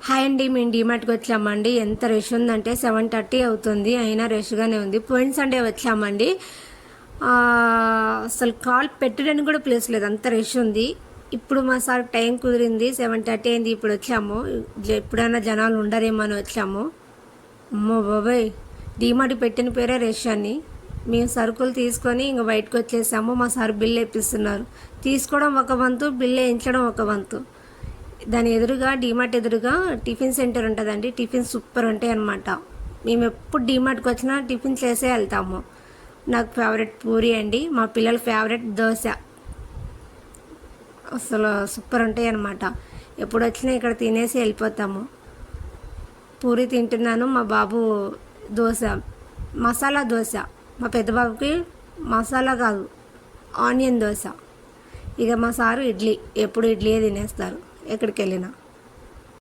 Hi అండి, మేము డీమార్ట్కి వచ్చామండి. ఎంత రష్ ఉందంటే 7:30 అవుతుంది, అయినా రష్గానే ఉంది. పోయిన సండే వచ్చామండి. అసలు కాల్ పెట్టడానికి కూడా ప్లేస్ లేదు, అంత రష్ ఉంది. ఇప్పుడు మా సార్ టైం కుదిరింది, 7:30 అయింది. ఇప్పుడు వచ్చాము. ఎప్పుడైనా జనాలు ఉండరేమో అని వచ్చాము. అమ్మో బాబాయ్, డీమార్ట్కి పెట్టిన పేరే రష్ అని. మేము సరుకులు తీసుకొని ఇంక బయటకు వచ్చేసాము. మా సార్ బిల్ వేపిస్తున్నారు. తీసుకోవడం ఒక వంతు, బిల్ వేయించడం ఒక వంతు. దాని ఎదురుగా డీమార్ట్ ఎదురుగా టిఫిన్ సెంటర్ ఉంటుందండి. టిఫిన్ సూపర్ ఉంటాయి అన్నమాట. మేము ఎప్పుడు డీమార్ట్కి వచ్చినా టిఫిన్ చేసే వెళ్తాము. నాకు ఫేవరెట్ పూరి అండి, మా పిల్లల ఫేవరెట్ దోశ. అసలు సూపర్ ఉంటాయి అన్నమాట. ఎప్పుడు వచ్చినా ఇక్కడ తినేసి వెళ్ళిపోతాము. పూరి తింటున్నాను, మా బాబు దోశ, మసాలా దోశ. మా పెద్ద బాబుకి మసాలా కాదు, ఆనియన్ దోశ. ఇక మా సారు ఇడ్లీ, ఎప్పుడు ఇడ్లీయే తినేస్తారు ఎక్కడికి వెళ్ళినా.